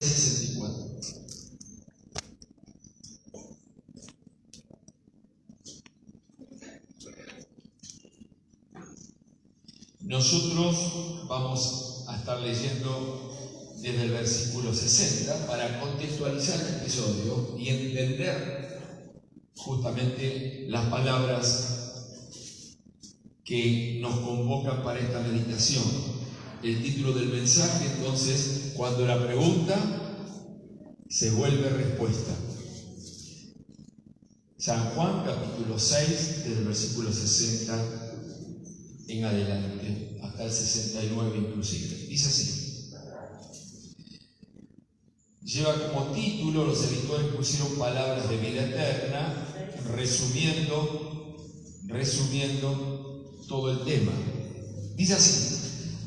64. Nosotros vamos a estar leyendo desde el versículo 60 para contextualizar el episodio y entender justamente las palabras que nos convocan para esta meditación. El título del mensaje, entonces, cuando la pregunta se vuelve respuesta. San Juan capítulo 6, desde el versículo 60 en adelante, hasta el 69 inclusive. Dice así. Lleva como título, los editores pusieron palabras de vida eterna, resumiendo todo el tema. Dice así: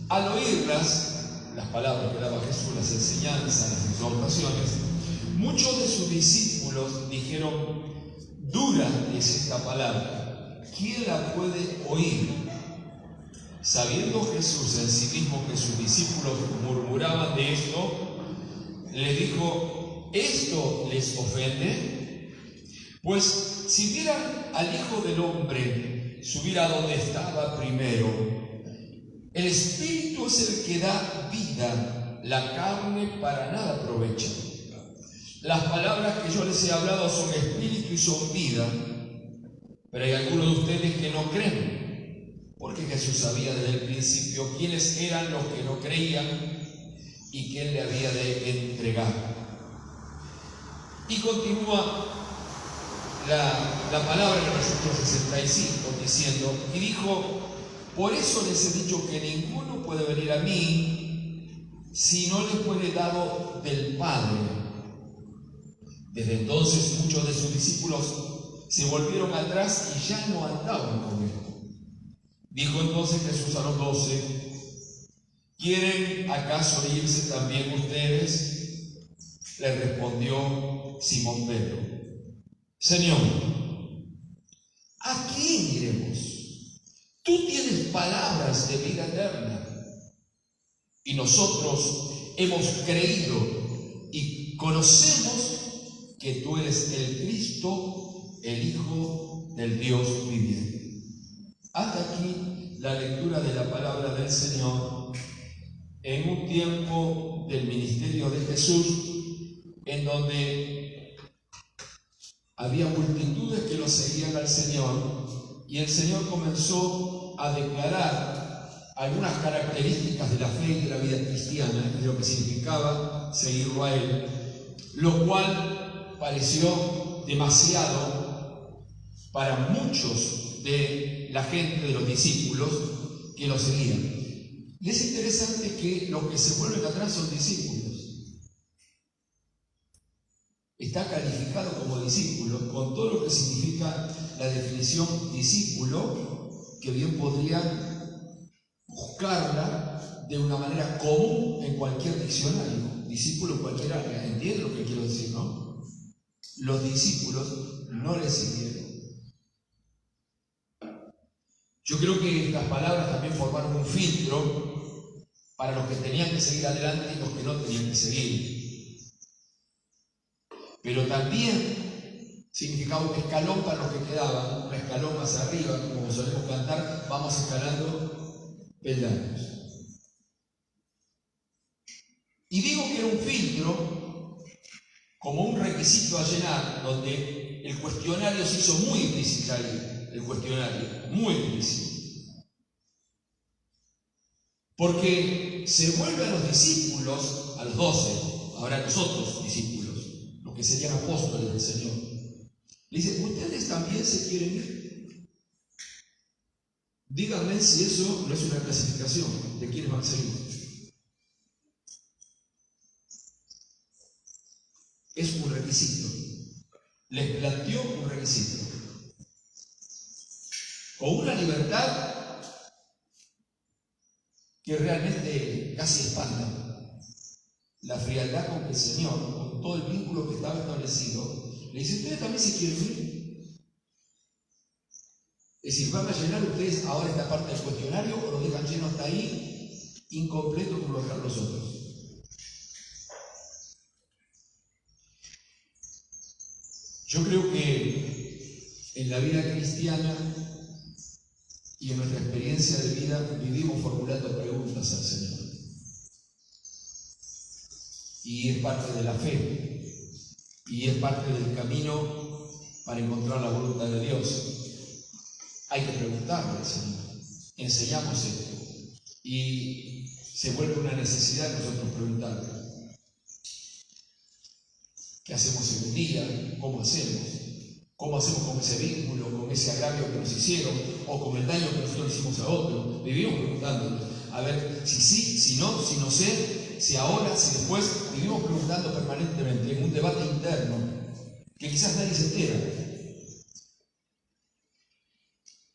al oírlas, las palabras que daba Jesús, las enseñanzas, las exhortaciones, muchos de sus discípulos dijeron: dura es esta palabra, ¿quién la puede oír? Sabiendo Jesús en sí mismo que sus discípulos murmuraban de esto, les dijo: ¿esto les ofende? Pues si vieran al Hijo del Hombre subir a donde estaba primero, el Espíritu es el que da vida, la carne para nada aprovecha. Las palabras que yo les he hablado son espíritu y son vida, pero hay algunos de ustedes que no creen. Porque Jesús sabía desde el principio quiénes eran los que no creían y quién le había de entregar. Y continúa la palabra en el versículo 65 diciendo: y dijo: por eso les he dicho que ninguno puede venir a mí si no le fuere dado del Padre. Desde entonces muchos de sus discípulos se volvieron atrás y ya no andaban con él. Dijo entonces Jesús a los 12: ¿quieren acaso irse también ustedes? Le respondió Simón Pedro: Señor, ¿a quién iremos? Tú tienes palabras de vida eterna, y nosotros hemos creído y conocemos que tú eres el Cristo, el Hijo del Dios viviente. Hasta aquí la lectura de la palabra del Señor en un tiempo del ministerio de Jesús, en donde había multitudes que lo seguían al Señor, y el Señor comenzó a declarar algunas características de la fe y de la vida cristiana, y de lo que significaba seguirlo a Él, lo cual pareció demasiado para muchos de la gente, de los discípulos que lo seguían. Y es interesante que los que se vuelven atrás son discípulos. Está calificado como discípulo con todo lo que significa la definición discípulo, que bien podría buscarla de una manera común en cualquier diccionario. Discípulo en cualquier área. ¿Entienden lo que quiero decir, no? Los discípulos no le siguieron. Yo creo que estas palabras también formaron un filtro para los que tenían que seguir adelante y los que no tenían que seguir. Pero también significaba un escalón para los que quedaban, un escalón más arriba, como solemos cantar, vamos escalando peldaños. Y digo que era un filtro, como un requisito a llenar, donde el cuestionario se hizo muy difícil ahí. El cuestionario, muy difícil. Porque se vuelve a los discípulos, a los 12, ahora nosotros discípulos, los que serían apóstoles del Señor. Le dice: ¿ustedes también se quieren ir? Díganme si eso no es una clasificación de quiénes van a seguir. Es un requisito. Les planteó un requisito. Con una libertad que realmente casi espanta. La frialdad con que el Señor, con todo el vínculo que estaba establecido, le dice: ¿ustedes también se quieren ir? Es decir, ¿van a llenar ustedes ahora esta parte del cuestionario o lo dejan lleno hasta ahí, incompleto como lo dejaron los otros? Yo creo que en la vida cristiana y en nuestra experiencia de vida vivimos formulando preguntas al Señor. Y es parte de la fe. Y es parte del camino para encontrar la voluntad de Dios. Hay que preguntarle al Señor. Enseñamos esto. Y se vuelve una necesidad nosotros preguntarle. ¿Qué hacemos en un día? ¿Cómo hacemos? ¿Cómo hacemos con ese vínculo, con ese agravio que nos hicieron o con el daño que nosotros hicimos a otro? Vivimos preguntándonos, a ver, si sí, si no sé, si ahora, si después. Vivimos preguntando permanentemente en un debate interno que quizás nadie se entera.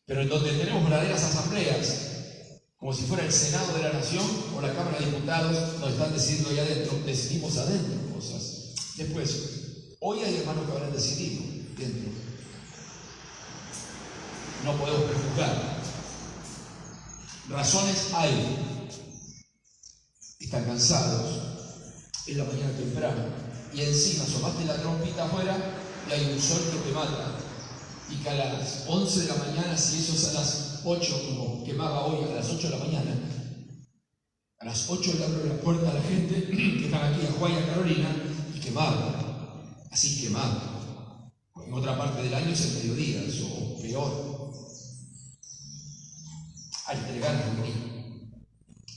Pero en donde tenemos verdaderas asambleas, como si fuera el Senado de la Nación o la Cámara de Diputados, nos están decidiendo ahí adentro, decidimos adentro cosas. Después, hoy hay hermanos que habrán decidido dentro. No podemos prejuzgar. Razones hay. Están cansados. Es la mañana temprano. Y encima asomaste la trompita afuera y hay un sol que te mata. Y que a las 11 de la mañana, si eso es a las 8, como quemaba hoy, a las 8 de la mañana, a las 8 le abro la puerta a la gente que están aquí, a Juan y a Carolina, y quemaba. Así quemaba. En otra parte del año es el mediodía, eso, o peor. Hay que tener ganas de morir.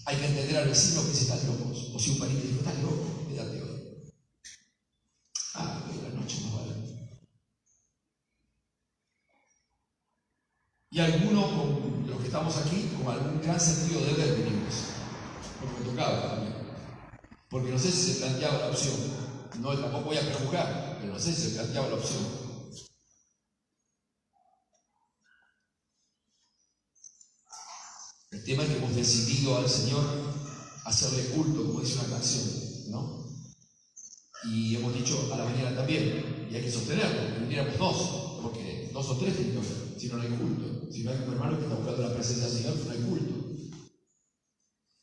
Hay que entender al vecino que se están locos. O si un pariente dijo, estás loco, quédate hoy. Hoy la noche no vale. Y algunos, con los que estamos aquí, con algún gran sentido de deber venimos. Porque me tocaba también. Porque no sé si se planteaba la opción. No, tampoco voy a prejuzgar, pero no sé si se planteaba la opción. El tema es que hemos decidido al Señor hacerle culto, como dice una canción, ¿no? Y hemos dicho a la mañana también, y hay que sostenerlo, que viniéramos dos, porque 2 o 3 tienen que ver, si no, no hay culto. Si no hay un hermano que está buscando la presencia del Señor, no hay culto.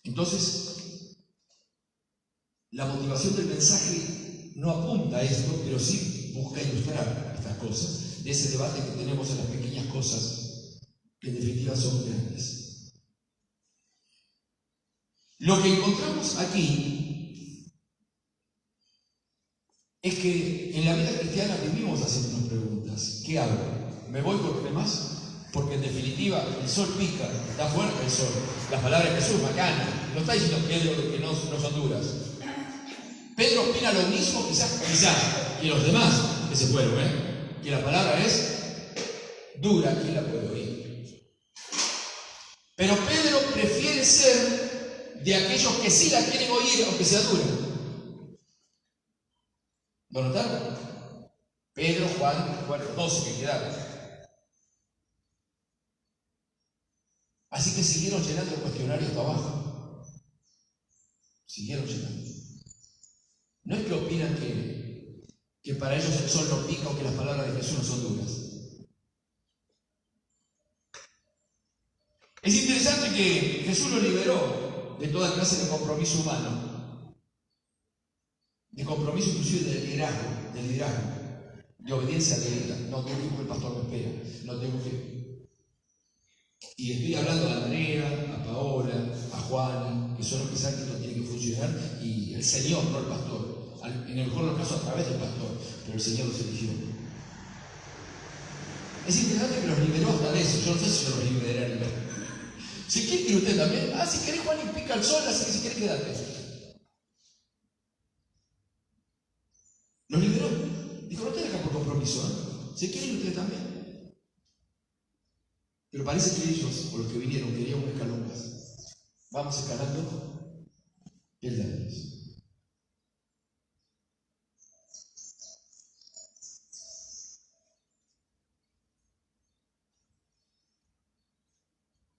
Entonces, la motivación del mensaje no apunta a esto, pero sí busca ilustrar estas cosas, de ese debate que tenemos en las pequeñas cosas, que en definitiva son grandes. Lo que encontramos aquí es que en la vida cristiana vivimos haciéndonos preguntas. ¿Qué hago? ¿Me voy con los demás? Porque en definitiva el sol pica, está fuerte el sol. Las palabras de Jesús, macana. No está diciendo Pedro que no son duras. Pedro opina lo mismo, quizás, que los demás que se fueron, que la palabra es dura, ¿quién la puede oír? Pero Pedro prefiere ser de aquellos que sí la quieren oír, aunque sea dura. ¿Lo notaron? Pedro, Juan, los 12 que quedaron. Así que siguieron llenando el cuestionario hasta abajo. Siguieron llenando. No es que opinan que para ellos el sol no pica o que las palabras de Jesús no son duras. Es interesante que Jesús los liberó de toda clase de compromiso humano, de compromiso inclusive de liderazgo, de obediencia de vida. No tengo que, porque el pastor me espera, no tengo que. Y estoy hablando a Andrea, a Paola, a Juan, que son los que saben que esto tiene que funcionar, y el Señor, no el pastor. En el mejor de los casos a través del pastor, pero el Señor los eligió. Es interesante que los liberó hasta de eso. Yo no sé si yo los liberaría. Si quiere ir usted también, si querés Juan y pica el sol, así que si querés quédate. Los liberó. Dijo, no te dejan por compromiso, Si quiere ir usted también. Pero parece que ellos, o los que vinieron, querían un escalón más. Vamos escalando peldaños.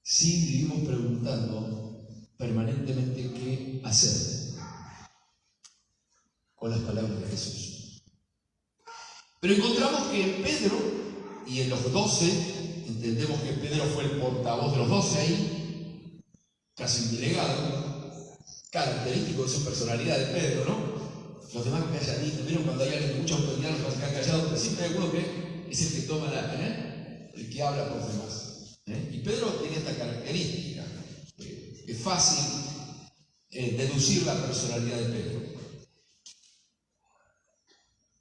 Sí vivimos preguntando permanentemente qué hacer con las palabras de Jesús. Pero encontramos que en Pedro y en los 12, entendemos que Pedro fue el portavoz de los 12 ahí, casi un delegado, característico de su personalidad de Pedro, ¿no? Los demás calladitos. ¿Vieron cuando hay alguien de mucha autoridad, los que están callados? Pero siempre hay alguno que es el que toma el que habla por los demás. Y Pedro tiene esta característica. Es fácil deducir la personalidad de Pedro.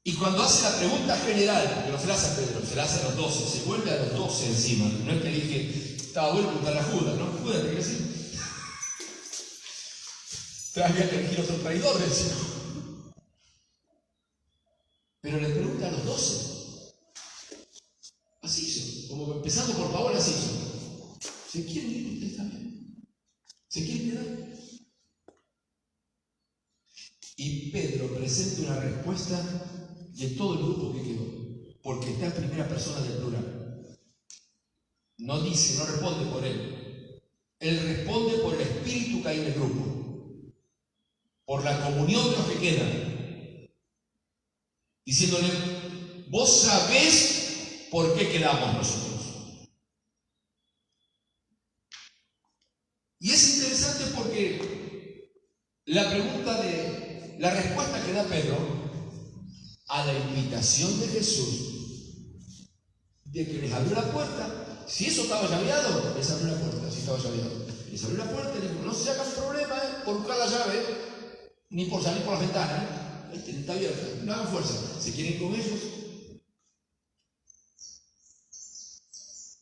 Y cuando hace la pregunta general, que no se la hace a Pedro, se la hace a los 12, se vuelve a los 12 encima. No es que le dije, estaba bueno preguntar a Judas, ¿no? Judas, ¿te crees? Había que elegir otro traidor, decía. Pero le pregunta a los 12. Así hizo, como empezando por Paola, así hizo. ¿Se quieren ir ustedes también? ¿Se quieren quedar? Y Pedro presenta una respuesta de todo el grupo que quedó, porque está en primera persona del plural. No dice, no responde por él. Él responde por el espíritu que hay en el grupo, por la comunión de los que quedan, diciéndole, vos sabés por qué quedamos nosotros. Y es interesante porque la respuesta que da Pedro a la invitación de Jesús de que les abrió la puerta, si eso estaba llaveado, les abrió la puerta, si estaba llaveado. Les abrió la puerta y les dijo, no se hagan problema por buscar la llave, ni por salir por la ventana, está abierta, no hagan fuerza. ¿Se quieren ir con ellos?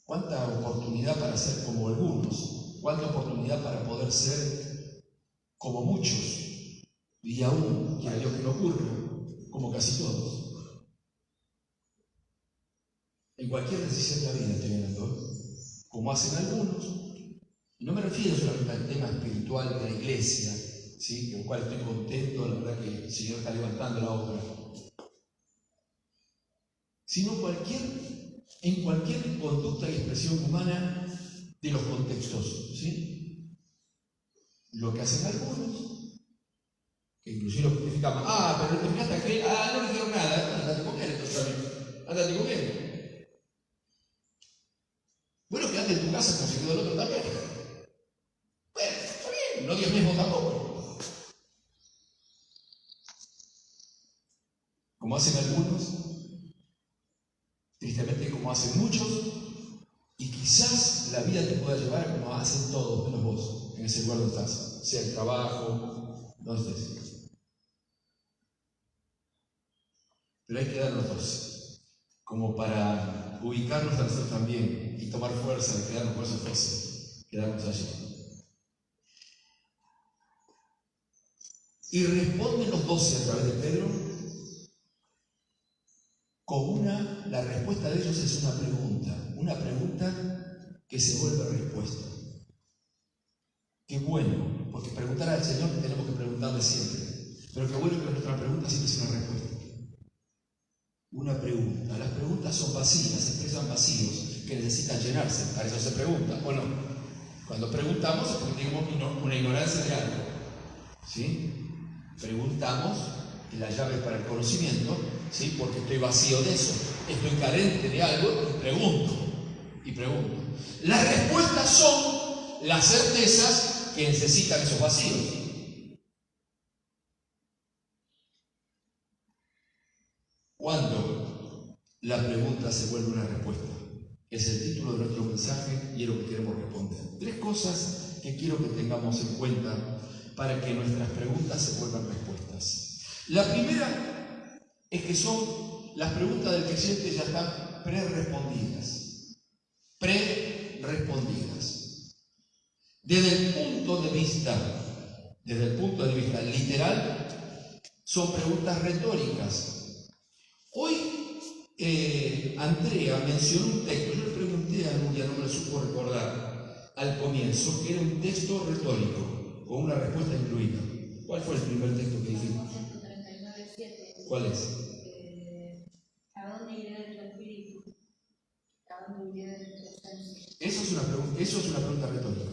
¿Cuánta oportunidad para ser como algunos? ¿Cuánta oportunidad para poder ser como muchos? Y aún, quiera Dios que no ocurra, como casi todos. En cualquier decisión de la vida estoy hablando, como hacen algunos. Y no me refiero solamente al tema espiritual de la iglesia, ¿sí? Con el cual estoy contento, la verdad que el Señor está levantando la obra. Sino en cualquier conducta y expresión humana de los contextos, ¿sí? Lo que hacen algunos, que inclusive lo justificamos. Pero te fijaste aquel, no le dijeron nada, andate con él entonces también. Andate con él. Bueno, quedate en tu casa como se quedó el otro también. Bueno, está bien, no Dios mismo tampoco. Como hacen algunos, tristemente como hacen muchos, y quizás la vida te pueda llevar a como hacen todos, menos vos, en ese lugar donde estás, sea el trabajo, donde estés. Pero hay que darnos dos, como para ubicarnos a nosotros también y tomar fuerza de quedarnos por esos 12, quedarnos allí. Y responden los 12 a través de Pedro con la respuesta de ellos es una pregunta que se vuelve respuesta. Qué bueno, porque preguntar al Señor tenemos que preguntarle siempre, pero qué bueno que nuestra pregunta siempre es una respuesta. Una pregunta. Las preguntas son vacías, expresan vacíos que necesitan llenarse. Para eso se pregunta, ¿o no? Cuando preguntamos es porque tenemos una ignorancia de algo. ¿Sí? Preguntamos la llave para el conocimiento, ¿sí? Porque estoy vacío de eso. Estoy carente de algo y pregunto. Las respuestas son las certezas que necesitan esos vacíos. Cuando la pregunta se vuelve una respuesta, es el título de nuestro mensaje y es lo que queremos responder. 3 cosas que quiero que tengamos en cuenta para que nuestras preguntas se vuelvan respuestas. La primera es que son las preguntas del creyente ya están pre-respondidas. Desde el punto de vista literal, son preguntas retóricas. Hoy Andrea mencionó un texto, yo le pregunté a Nuria, no me lo supo recordar al comienzo, que era un texto retórico, con una respuesta incluida. ¿Cuál fue el primer texto que dijimos? 139:7. ¿Cuál es? ¿A dónde iré de tu espíritu? ¿A dónde iré de tu esencia? Eso es una pregunta retórica.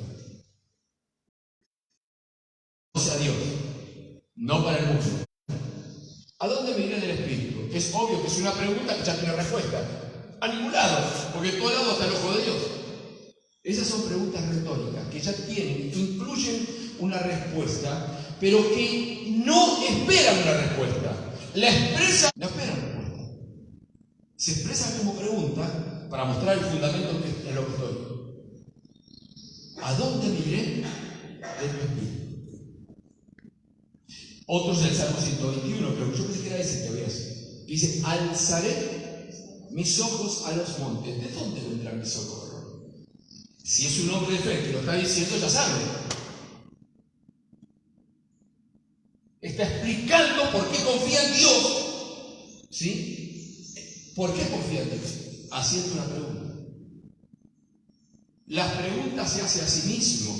O sea, Dios, no para el mundo. ¿A dónde me iré del espíritu? Es obvio que es una pregunta que ya tiene respuesta. A ningún lado, porque en todo lado está el ojo de Dios. Esas son preguntas retóricas que ya incluyen una respuesta pero que no esperan una respuesta. La expresan, no esperan respuesta. Se expresan como pregunta para mostrar el fundamento en lo que estoy. ¿A dónde miré de tu espíritu? Otros en el Salmo 121, pero yo pensé que era ese que había. Dice, alzaré mis ojos a los montes. ¿De dónde vendrá mi socorro? Si es un hombre de fe que lo está diciendo, ya sabe. Está explicando por qué confía en Dios. ¿Sí? ¿Por qué confía en Dios? Haciendo una pregunta. Las preguntas se hace a sí mismo,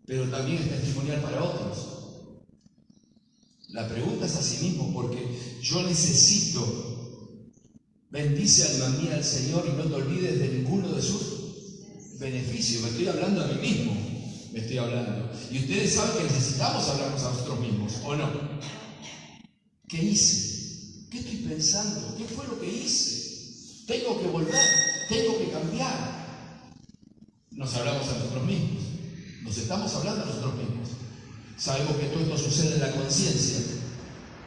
pero también es testimonial para otros. La pregunta es a sí mismo porque yo necesito. Bendice alma mía al Señor y no te olvides de ninguno de sus beneficios. Me estoy hablando a mí mismo, me estoy hablando. Y ustedes saben que necesitamos hablarnos a nosotros mismos, ¿o no? ¿Qué hice? ¿Qué estoy pensando? ¿Qué fue lo que hice? Tengo que volver, tengo que cambiar. Nos hablamos a nosotros mismos, nos estamos hablando a nosotros mismos. Sabemos que todo esto sucede en la conciencia,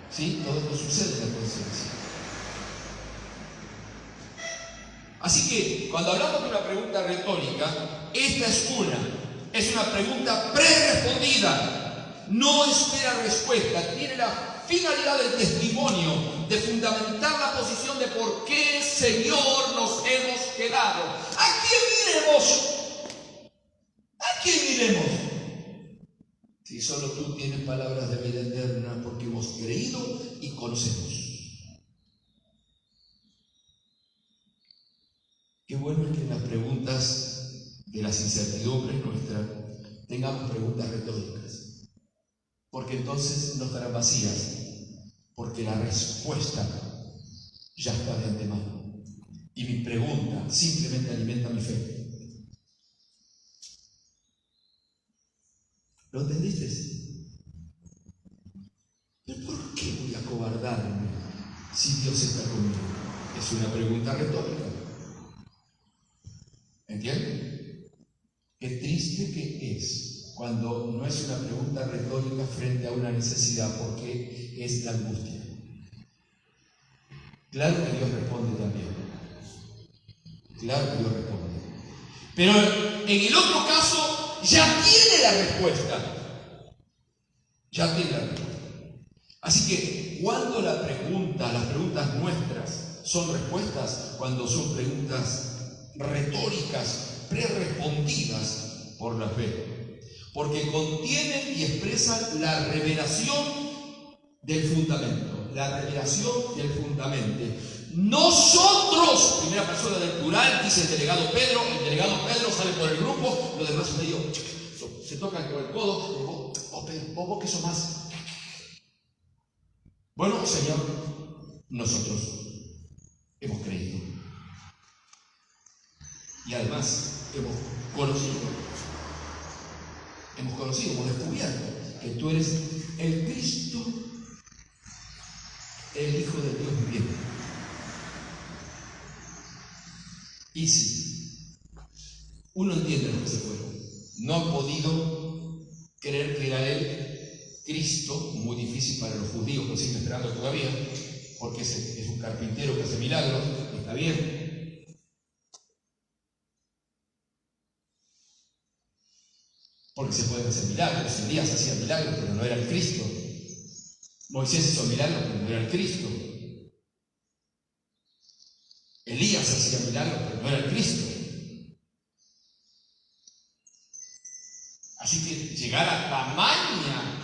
¿sí? Todo esto sucede en la conciencia. Así que, cuando hablamos de una pregunta retórica, esta es una pregunta pre-respondida. No espera respuesta, tiene la finalidad del testimonio, de fundamentar la posición de por qué, Señor, nos hemos quedado. ¿A quién miremos? ¿A quién miremos? Si solo tú tienes palabras de vida eterna, porque hemos creído y conocemos. Qué bueno es que en las preguntas de las incertidumbres nuestras tengamos preguntas retóricas, porque entonces no estarán vacías, porque la respuesta ya está de antemano y mi pregunta simplemente alimenta mi fe. ¿Lo entendiste? ¿Pero por qué voy a acobardarme si Dios está conmigo? Es una pregunta retórica. ¿Entienden? Qué triste que es cuando no es una pregunta retórica frente a una necesidad, porque es la angustia. Claro que Dios responde también. Claro que Dios responde. Pero en el otro caso ya tiene la respuesta. Ya tiene la respuesta. Así que cuando las preguntas nuestras son respuestas, cuando son preguntas retóricas, pre-respondidas por la fe, porque contienen y expresan la revelación del fundamento, la revelación del fundamento. Nosotros, primera persona del plural, dice el delegado Pedro sale por el grupo, los demás medio se tocan con el codo, vos que sos más. Bueno, Señor, nosotros hemos creído. Y además hemos conocido, hemos descubierto que tú eres el Cristo, el Hijo del Dios viviente. Y sí, uno entiende lo que se fueron. No han podido creer que era Él, Cristo, muy difícil para los judíos que lo siguen esperando todavía, porque es un carpintero que hace milagros, está bien. Porque se pueden hacer milagros. Elías hacía milagros, pero no era el Cristo. Moisés hizo milagros, pero no era el Cristo. Elías hacía milagros, pero no era el Cristo. Así que llegar a tamaña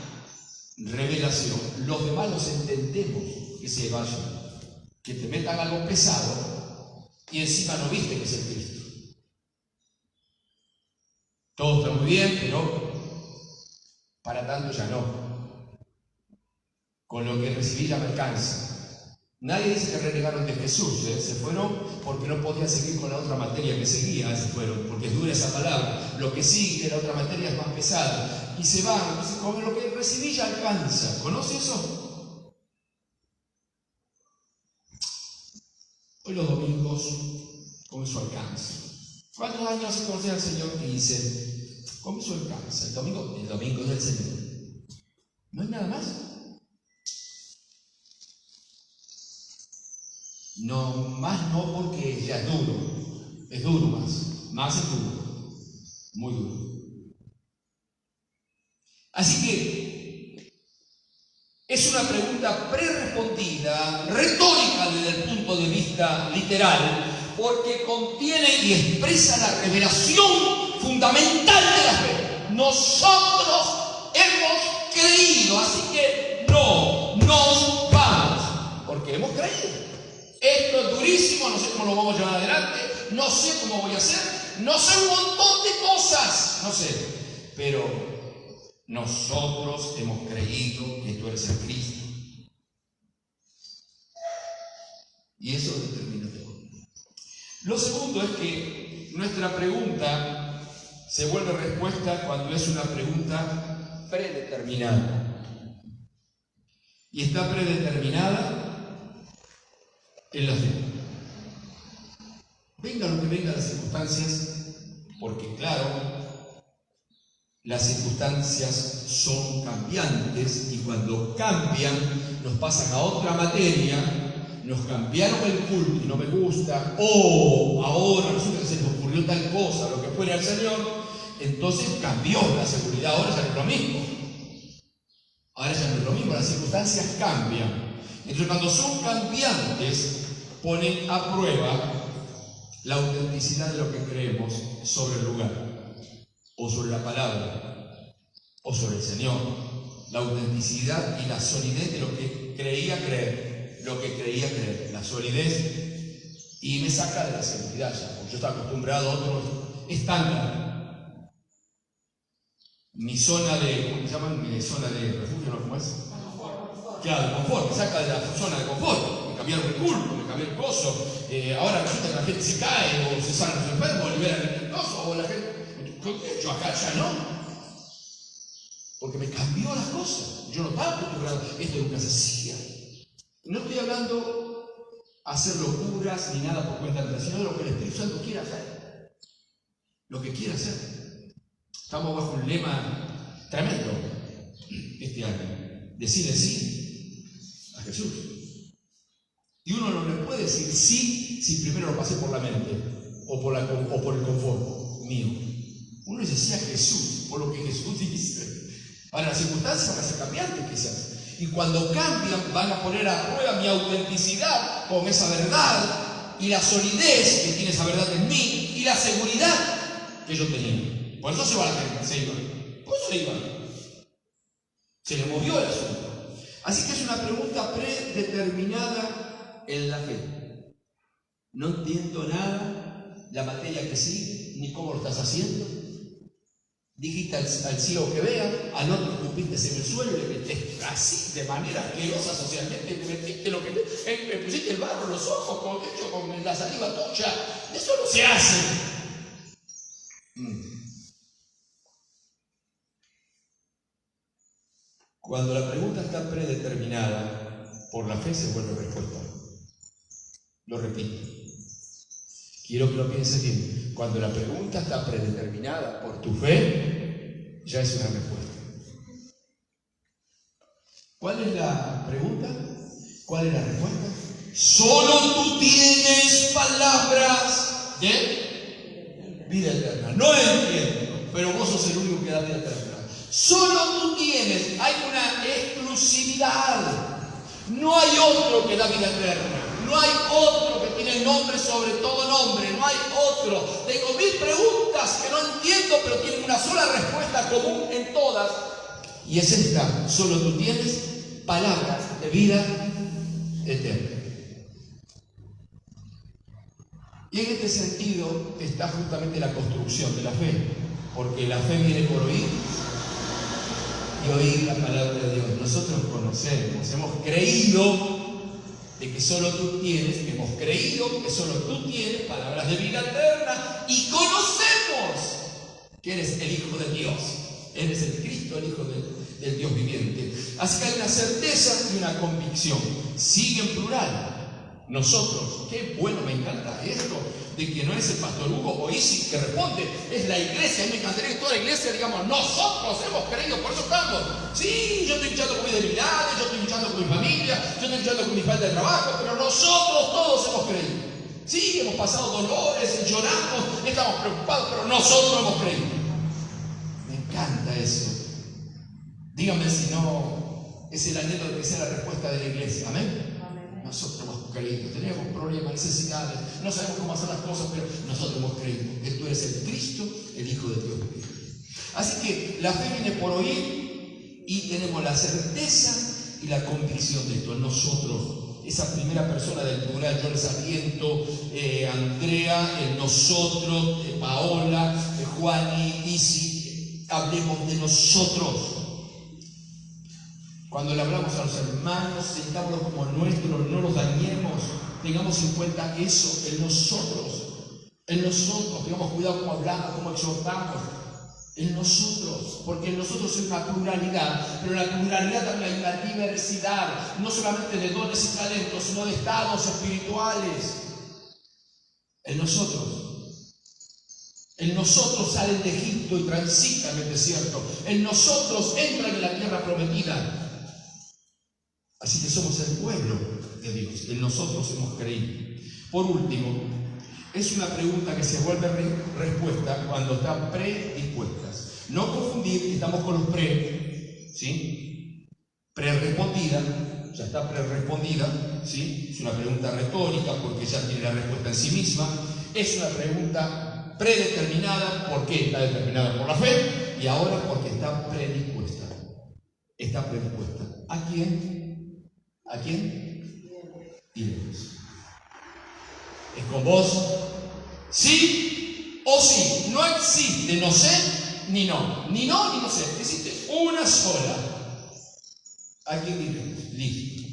revelación, los demás los entendemos que se vayan, que te metan algo pesado y encima no viste que es el Cristo. Todo está muy bien, pero para tanto ya no. Con lo que recibí ya me alcanza. Nadie dice que renegaron de Jesús, se fueron porque no podían seguir con la otra materia que seguía, se fueron, porque es dura esa palabra. Lo que sigue, la otra materia es más pesada. Y se van, entonces con lo que recibí ya alcanza. ¿Conoce eso? Hoy los domingos, con su alcance. ¿Cuántos años conocí al Señor? 15. Con eso alcanza. El domingo es del Señor. ¿No hay nada más? No, más no, porque ya es duro. Es duro más. Más es duro. Muy duro. Así que es una pregunta prerrespondida, retórica desde el punto de vista literal, porque contiene y expresa la revelación fundamental de la fe. Nosotros hemos creído, así que no nos vamos, porque hemos creído. Esto es durísimo, no sé cómo lo vamos a llevar adelante, no sé cómo voy a hacer, no sé un montón de cosas, no sé, pero nosotros hemos creído que tú eres el Cristo. Y eso determina todo. Lo segundo es que nuestra pregunta se vuelve respuesta cuando es una pregunta predeterminada. Y está predeterminada en la fe. Venga lo que venga las circunstancias, porque claro, las circunstancias son cambiantes y cuando cambian nos pasan a otra materia. Nos cambiaron el culto y no me gusta, o ahora resulta que se nos ocurrió tal cosa, lo que fuera el Señor, entonces cambió la seguridad, ahora ya no es lo mismo. Ahora ya no es lo mismo, las circunstancias cambian. Entonces cuando son cambiantes, ponen a prueba la autenticidad de lo que creemos sobre el lugar, o sobre la palabra, o sobre el Señor. La autenticidad y la solidez de lo que creía creer. La solidez, y me saca de la seguridad ya, porque yo estaba acostumbrado a otro estándar. Mi zona de, ¿cómo se llaman? Mi zona de refugio, ¿no? ¿Cómo es? Claro, confort, me saca de la zona de confort. Me cambiaron el culto, me cambió el coso. Ahora resulta que la gente se cae, o se sanan los enfermos, o liberan el coso, o la gente. Yo acá ya no. Porque me cambió las cosas. Yo no estaba acostumbrado, esto nunca se hacía. No estoy hablando hacer locuras ni nada por cuenta de la, sino de lo que el Espíritu Santo quiere hacer. Lo que quiere hacer. Estamos bajo un lema tremendo este año. Decirle sí a Jesús. Y uno no le puede decir sí si primero lo pasé por la mente o por el confort mío. Uno dice sí a Jesús por lo que Jesús dice. Para las circunstancias van a ser cambiantes quizás. Y cuando cambian van a poner a prueba mi autenticidad con esa verdad y la solidez que tiene esa verdad en mí y la seguridad que yo tenía. Por eso se va la gente, se iba. Por eso se iba. Se le movió el asunto. Así que es una pregunta predeterminada en la fe. No entiendo nada, la materia que sigue, ni cómo lo estás haciendo. Dijiste al ciego que vea, al otro escupiste en el suelo y le metiste así, de manera asquerosa socialmente, le metiste lo que le pusiste el barro en los ojos, con la saliva tuya. Eso no se hace. Cuando la pregunta está predeterminada, por la fe se vuelve respuesta. Lo repito. Quiero que lo pienses bien. Cuando la pregunta está predeterminada por tu fe, ya es una respuesta. ¿Cuál es la pregunta? ¿Cuál es la respuesta? Solo tú tienes palabras de vida eterna. No entiendo, pero vos sos el único que da vida eterna. Solo tú tienes, hay una exclusividad. No hay otro que da vida eterna. No hay otro que tiene nombre sobre todo nombre. No hay otro. Tengo 1000 preguntas que no entiendo, pero tienen una sola respuesta común en todas. Y es esta. Solo tú tienes palabras de vida eterna. Y en este sentido está justamente la construcción de la fe. Porque la fe viene por oír y oír la palabra de Dios. Nosotros conocemos, hemos creído de que solo tú tienes, hemos creído que solo tú tienes palabras de vida eterna y conocemos que eres el Hijo de Dios, eres el Cristo, el Hijo del Dios viviente. Así que hay una certeza y una convicción. Sigue en plural. Nosotros, qué bueno, me encanta esto, de que no es el pastor Hugo o Isi que responde, es la iglesia. A mí me encantaría que toda la iglesia, digamos, nosotros hemos creído, por eso estamos. Sí, yo estoy luchando con mis debilidades, yo estoy luchando con mi familia, yo estoy luchando con mi falta de trabajo, pero nosotros todos hemos creído. Sí, hemos pasado dolores, lloramos, estamos preocupados, pero nosotros hemos creído. Me encanta eso. Díganme si no es el anhelo de que sea la respuesta de la iglesia. Amén. Nosotros hemos creído, tenemos problemas, necesidades, no sabemos cómo hacer las cosas, pero nosotros hemos creído que tú eres el Cristo, el Hijo de Dios. Así que la fe viene por oír y tenemos la certeza y la convicción de esto. Nosotros, esa primera persona del plural, yo les aliento, Andrea, nosotros, Paola, Juani, Isi, hablemos de nosotros. Cuando le hablamos a los hermanos, sentámoslos como nuestros, no los dañemos, tengamos en cuenta eso, en nosotros, tengamos cuidado cómo hablamos, cómo exhortamos, en nosotros, porque en nosotros es una pluralidad, pero en la pluralidad también hay una diversidad, no solamente de dones y talentos, sino de estados espirituales. En nosotros salen de Egipto y transitan el desierto, en nosotros entran en la tierra prometida. Así que somos el pueblo de Dios, en nosotros hemos creído. Por último, es una pregunta que se vuelve respuesta cuando está predispuestas. No confundir que estamos con los ¿sí? Prerespondida, ya está prerespondida, ¿sí? Es una pregunta retórica porque ya tiene la respuesta en sí misma. Es una pregunta predeterminada porque está determinada por la fe y ahora porque está predispuesta. Está predispuesta. ¿A quién? ¿A quién? Iremos. ¿Es con vos? ¿Sí o sí? No existe no sé ni no. Ni no ni no sé. Existe una sola. ¿A quién iremos? Listo.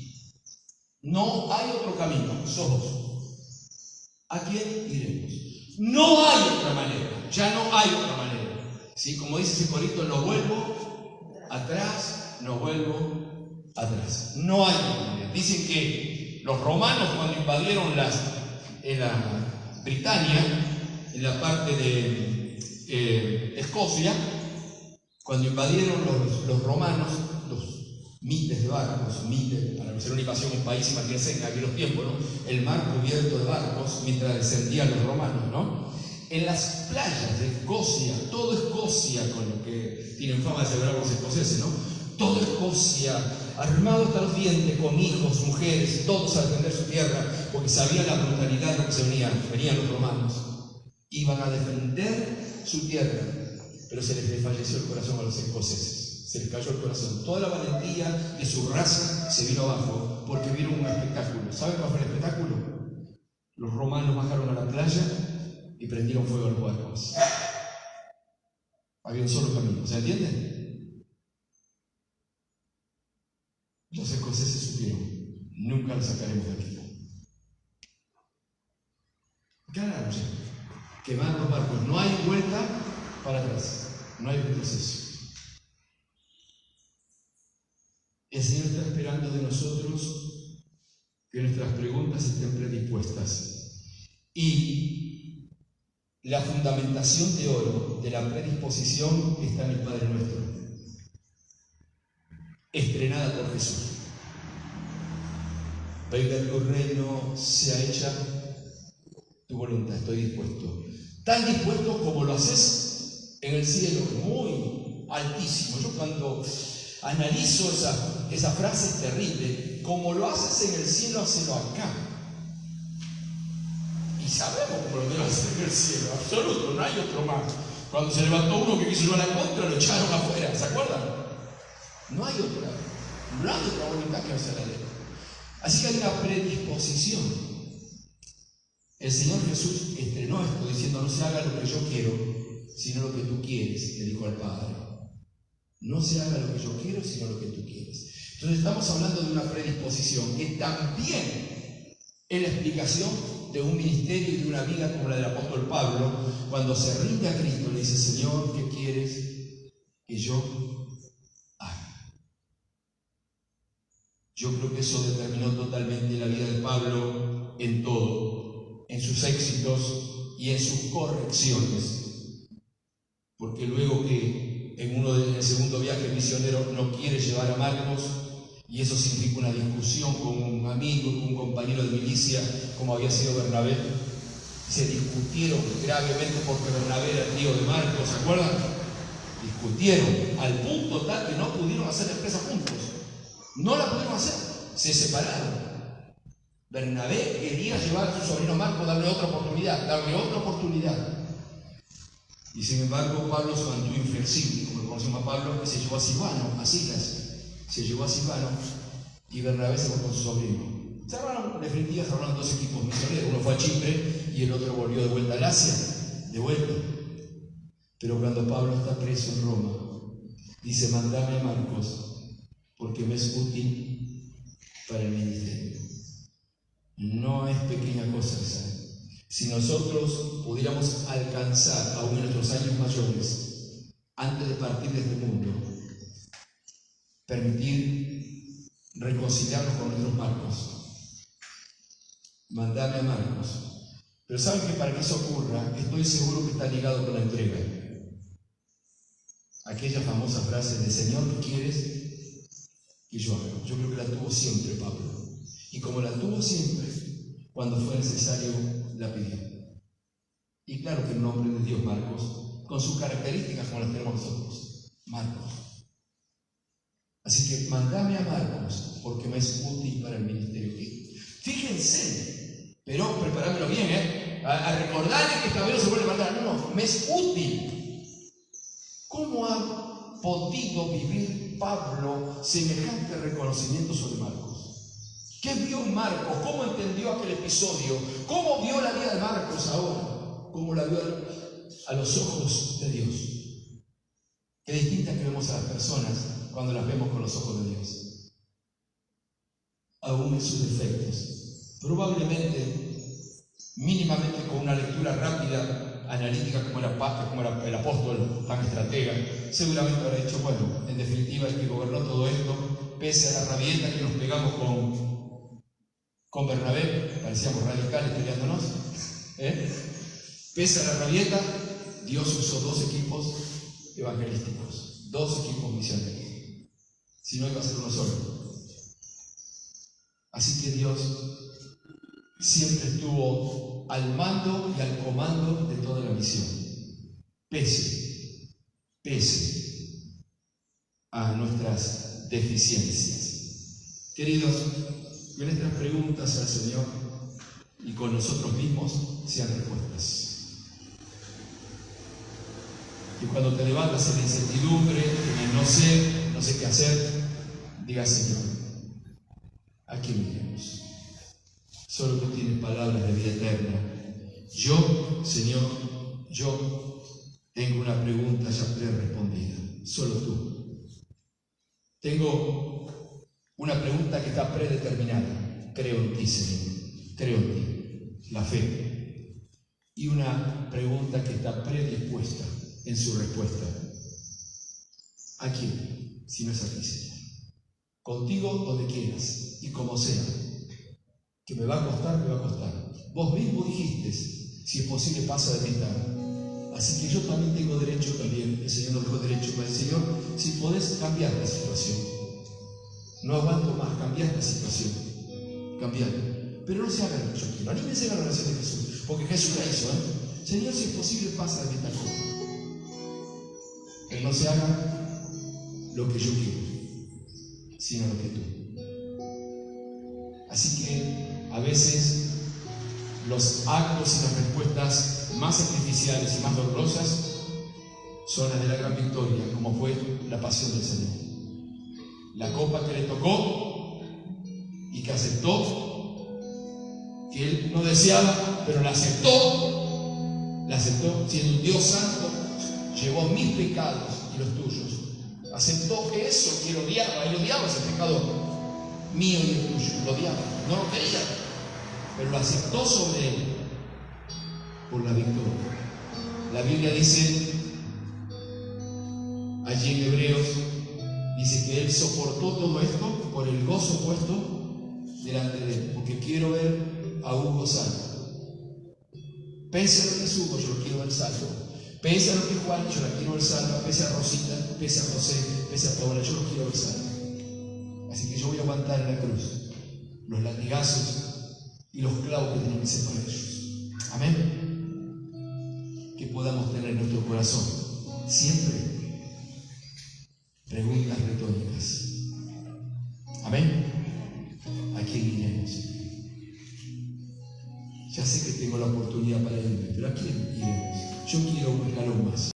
No hay otro camino. Sos vos. ¿A quién iremos? No hay otra manera. Ya no hay otra manera. ¿Sí? Como dice ese corito, no vuelvo atrás, no vuelvo atrás. No hay manera. Dicen que los romanos cuando invadieron en la Britania, en la parte de Escocia, cuando invadieron los romanos, los miles de barcos, para hacer una invasión a un país, imagínense en aquellos tiempos, ¿no? El mar cubierto de barcos mientras descendían los romanos, ¿no? En las playas de Escocia, todo Escocia, con lo que tienen fama de celebrar los escoceses, ¿no? Todo Escocia, armado hasta los dientes, con hijos, mujeres, todos a defender su tierra, porque sabían la brutalidad de lo que se venían los romanos. Iban a defender su tierra, pero se les falleció el corazón a los escoceses, se les cayó el corazón. Toda la valentía de su raza se vino abajo, porque vieron un espectáculo. ¿Saben cuál fue el espectáculo? Los romanos bajaron a la playa y prendieron fuego a los barcos. Había un solo camino, ¿se entiende? Los escoceses supieron, nunca lo sacaremos de aquí. Ganaron ya. Quemaron los barcos. No hay vuelta para atrás. No hay retroceso. El Señor está esperando de nosotros que nuestras preguntas estén predispuestas. Y la fundamentación de oro de la predisposición está en el Padre Nuestro, estrenada por Jesús. Venga tu reino, sea hecha tu voluntad, estoy dispuesto. Tan dispuesto como lo haces en el cielo, muy altísimo. Yo cuando analizo esa frase es terrible. Como lo haces en el cielo, hacelo acá. Y sabemos cómo lo debe hacer en el cielo, absoluto, no hay otro más. Cuando se levantó uno que quiso llevar la contra, lo echaron afuera, ¿se acuerdan? No hay otra voluntad que hacer la ley. Así que hay una predisposición. El Señor Jesús estrenó esto diciendo: no se haga lo que yo quiero, sino lo que tú quieres, le dijo al Padre. No se haga lo que yo quiero, sino lo que tú quieres. Entonces estamos hablando de una predisposición que también es la explicación de un ministerio y de una vida como la del apóstol Pablo, cuando se rinde a Cristo, le dice: Señor, ¿qué quieres que yo haga? Yo creo que eso determinó totalmente la vida de Pablo en todo, en sus éxitos y en sus correcciones. Porque luego que en el segundo viaje misionero no quiere llevar a Marcos, y eso significa una discusión con un amigo, con un compañero de milicia, como había sido Bernabé. Se discutieron gravemente porque Bernabé era el tío de Marcos, ¿se acuerdan? Discutieron al punto tal que no pudieron hacer la empresa juntos. No la pudieron hacer, se separaron. Bernabé quería llevar a su sobrino Marcos, darle otra oportunidad. Y sin embargo, Pablo se mantuvo inflexible, como conocemos a Pablo, y se llevó a Silvano, a Silas. Se llevó a Silvano y Bernabé se fue con su sobrino. Se armaron dos equipos misioneros. Uno fue a Chipre y el otro volvió de vuelta al Asia. De vuelta. Pero cuando Pablo está preso en Roma, dice: mandame a Marcos, porque me es útil para el ministerio. No es pequeña cosa esa. Si nosotros pudiéramos alcanzar, aún en nuestros años mayores, antes de partir de este mundo, permitir reconciliarnos con nuestros Marcos, mandame a Marcos. Pero saben que para que eso ocurra, estoy seguro que está ligado con la entrega. Aquella famosa frase de: Señor, ¿qué quieres que yo haga? Yo creo que la tuvo siempre Pablo. Y como la tuvo siempre, cuando fue necesario, la pidió. Y claro que el nombre de Dios, Marcos, con sus características como las tenemos nosotros. Marcos. Así que mandame a Marcos, porque me es útil para el ministerio. Fíjense, pero preparámelo bien, a recordarle que esta vez no se puede mandar. No, me es útil. ¿Cómo ha podido vivir Pablo semejante reconocimiento sobre Marcos? ¿Qué vio en Marcos? ¿Cómo entendió aquel episodio? ¿Cómo vio la vida de Marcos ahora? ¿Cómo la vio a los ojos de Dios? Qué distintas que vemos a las personas cuando las vemos con los ojos de Dios. Aún en sus defectos. Probablemente, mínimamente con una lectura rápida, analítica, como era el apóstol tan estratega, seguramente habrá dicho: bueno, en definitiva el que gobernó todo esto, pese a la rabieta que nos pegamos con Bernabé, parecíamos radicales peleándonos, pese a la rabieta, Dios usó dos equipos evangelísticos, dos equipos misioneros. Si no, iba a ser uno solo. Así que Dios siempre estuvo al mando y al comando de toda la misión, pese a nuestras deficiencias. Queridos, que nuestras preguntas al Señor y con nosotros mismos sean respuestas. Y cuando te levantas en la incertidumbre, en el no sé qué hacer, diga: Señor, ¿a quién iremos? Solo tú tienes palabras de vida eterna. Yo, Señor, yo tengo una pregunta ya pre-respondida. Solo tú. Tengo una pregunta que está predeterminada. Creo en ti, Señor. Creo en ti. La fe. Y una pregunta que está predispuesta en su respuesta. ¿A quién? Si no es a ti, Señor. Contigo donde quieras y como sea. Que me va a costar, me va a costar. Vos mismo dijiste: si es posible, pasa de mitad. Así que yo también tengo derecho, el Señor nos dejó derecho para el Señor, si podés cambiar la situación. No aguanto más, cambiar la situación. Cambiar. Pero no se haga lo que yo quiero. Anímense a la oración de Jesús. Porque Jesús la hizo, Señor, si es posible, pasa de mitad. Que no se haga lo que yo quiero, sino lo que tú. Así que a veces los actos y las respuestas más sacrificiales y más dolorosas son las de la gran victoria, como fue la pasión del Señor. La copa que le tocó y que aceptó, que él no deseaba, pero la aceptó siendo un Dios santo, llevó mis pecados y los tuyos. Aceptó eso que él odiaba ese pecado mío y el tuyo, lo odiaba, no lo quería, pero lo aceptó sobre él por la victoria. La Biblia dice, allí en Hebreos, dice que él soportó todo esto por el gozo puesto delante de él, porque quiero ver a a Hugo salvo. Pese a lo que es Hugo, yo lo quiero ver salvo. Pese a lo que es Juan, yo la quiero ver salva. Pese a Rosita, pese a José, pese a Paola, yo lo quiero ver salvo. Así que yo voy a aguantar en la cruz los latigazos y los clavos que tienen que ser para ellos. Amén. Que podamos tener en nuestro corazón siempre preguntas retóricas. Amén. ¿A quién iremos? Ya sé que tengo la oportunidad para irme, pero ¿a quién iremos? Yo quiero un escalón más.